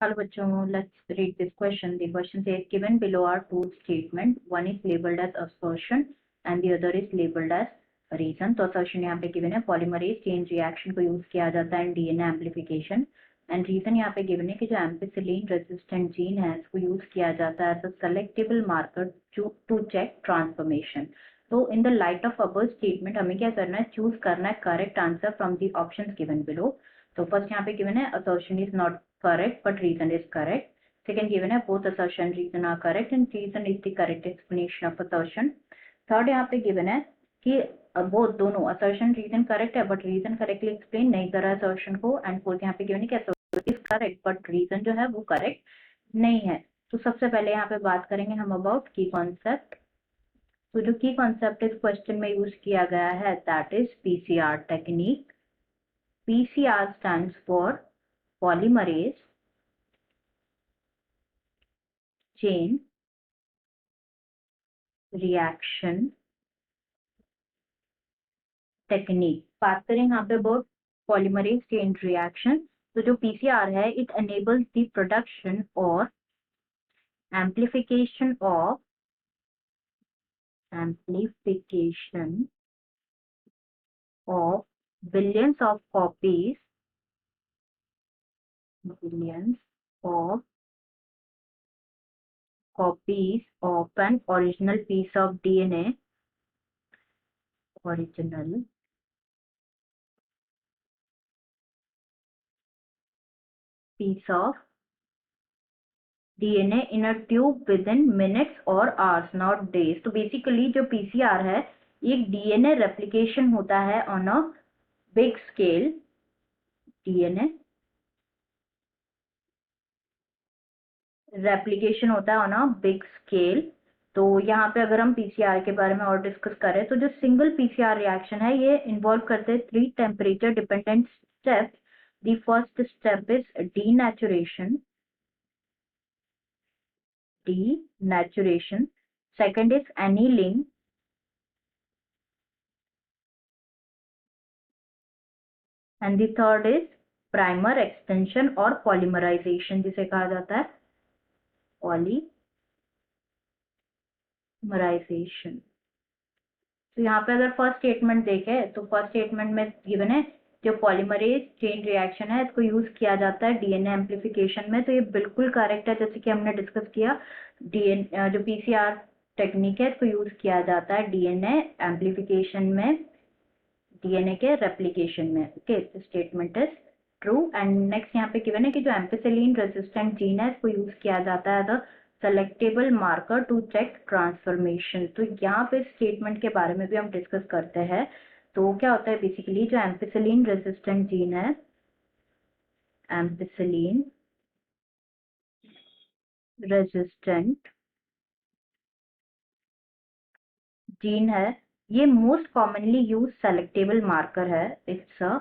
Hello bachcho, let's read this question. The question says given below are two statements. One is labeled as assertion and the other is labeled as reason. तो assertion यहाँ पे given है polymerase chain reaction को use किया जाता है DNA amplification and reason यहाँ पे given है कि जो ampicillin resistant gene है इसको use किया जाता है as a selectable marker to check transformation. तो in the light of above statement हमें क्या करना है, choose करना है correct answer from the options given below. तो फर्स्ट यहाँ पे given है assertion is not correct but reason is correct. Second given है both assertion reason are correct and reason is the correct explanation of assertion. Third यहाँ पे given है कि both दोनों assertion reason correct है but reason correctly explain नहीं करा assertion को. एंड फोर्थ यहाँ पे given है कि assertion is correct but reason जो है वो correct नहीं है. तो सबसे पहले यहाँ पे बात करेंगे हम about key concept. तो जो key concept इस क्वेश्चन में यूज किया गया है that is PCR technique. PCR stands for polymerase chain reaction technique. बात करें यहाँ पे about polymerase chain reaction. तो जो PCR है it enables the production or amplification of billions of copies of an original piece of DNA in a tube within minutes or hours, not days. तो basically जो PCR है एक DNA replication होता है on a big scale. DNA replication होता है on a big scale. तो यहाँ पे अगर हम PCR के बारे में और डिस्कस करें तो जो सिंगल PCR रिएक्शन है ये इन्वॉल्व करते हैं 3 temperature dependent steps. The first step is denaturation. Second is annealing. And the third is primer extension और polymerization, जिसे कहा जाता है polymerization. तो यहाँ पे अगर फर्स्ट स्टेटमेंट देखें तो फर्स्ट स्टेटमेंट में गिवन है जो पॉलीमरेज चेन रिएक्शन है इसको यूज किया जाता है डीएनए एम्प्लीफिकेशन में. तो ये बिल्कुल करेक्ट है. जैसे कि हमने डिस्कस किया डीएनए जो पीसीआर टेक्निक है इसको यूज किया जाता है डीएनए एम्प्लीफिकेशन में, डीएनए के रेप्लिकेशन में. Okay, statement is true. And next यहाँ पे गिवन है कि जो एम्पिसिलिन रेजिस्टेंट जीन है इसको यूज किया जाता है the selectable marker to check transformation. तो यहाँ पे स्टेटमेंट के बारे में भी हम डिस्कस करते हैं. तो क्या होता है बेसिकली जो एम्पिसिलिन रेजिस्टेंट जीन है, एम्पिसिलिन रेजिस्टेंट जीन है ये most commonly use selectable marker है. It's a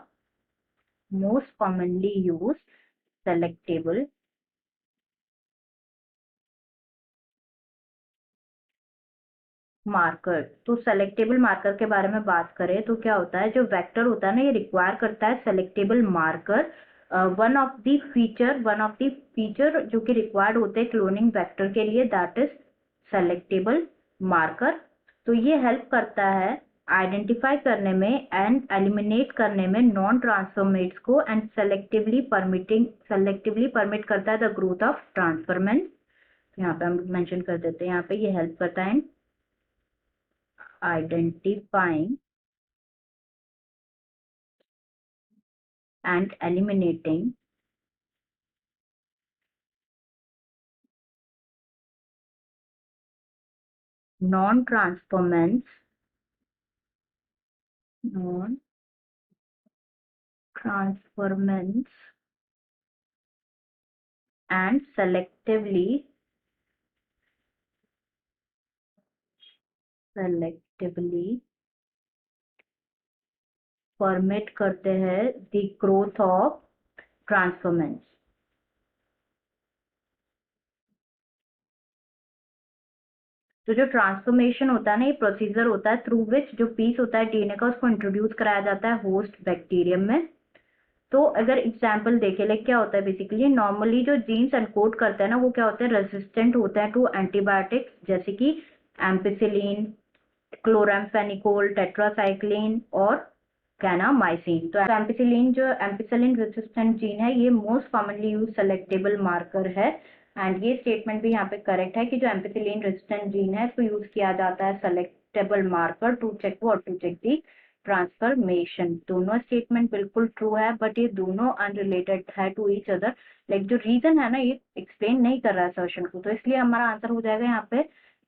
most commonly use selectable marker. तो सेलेक्टेबल मार्कर के बारे में बात करें तो क्या होता है जो वेक्टर होता है ना ये रिक्वायर करता है selectable marker. One of the feature जो कि रिक्वायर्ड होते हैं क्लोनिंग वेक्टर के लिए दैट इज सेलेक्टेबल मार्कर. तो ये हेल्प करता है आइडेंटिफाई करने में एंड एलिमिनेट करने में नॉन ट्रांसफॉर्मेट्स को एंड सेलेक्टिवली परमिट करता है द ग्रोथ ऑफ ट्रांसफॉर्मेंट. यहाँ पे हम मेंशन कर देते हैं, यहाँ पे ये हेल्प करता है identifying and eliminating non-transformants and selectively permit करते हैं द ग्रोथ ऑफ ट्रांसफॉर्मेंट्स. तो जो ट्रांसफॉर्मेशन होता है ना ये प्रोसीजर होता है थ्रू विच जो पीस होता है डीएनए का उसको इंट्रोड्यूस कराया जाता है होस्ट बैक्टीरियम में. तो अगर एग्जाम्पल देखें, लाइक क्या होता है बेसिकली, नॉर्मली जो जीन्स एनकोड करते हैं ना वो क्या होते हैं, रेजिस्टेंट होते हैं टू एंटीबायोटिक्स, जैसे कि एम्पिसिलिन, क्लोराम्फेनिकोल, टेट्रासाइक्लिन और कैनामाइसिन। तो एम्पिसिलिन रेजिस्टेंट जीन है, ये most commonly use selectable marker है। एंड ये स्टेटमेंट भी यहाँ पे करेक्ट है कि जो एम्पिसिलिन रेजिस्टेंट जीन है इसको यूज किया जाता है selectable marker to check the transformation. दोनों स्टेटमेंट बिल्कुल ट्रू है, बट ये दोनों अनरिलेटेड है टू ईच अदर। लाइक जो रीजन है ना ये एक्सप्लेन नहीं कर रहा है असर्शन को, तो इसलिए हमारा आंसर हो जाएगा यहाँ पे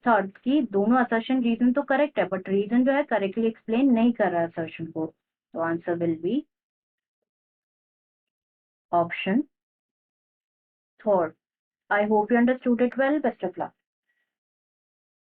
थर्ड की दोनों असर्शन रीजन तो करेक्ट है, बट रीजन जो है करेक्टली एक्सप्लेन नहीं कर रहा है असर्शन को। तो answer will be option third. I hope you understood it well. Best of luck.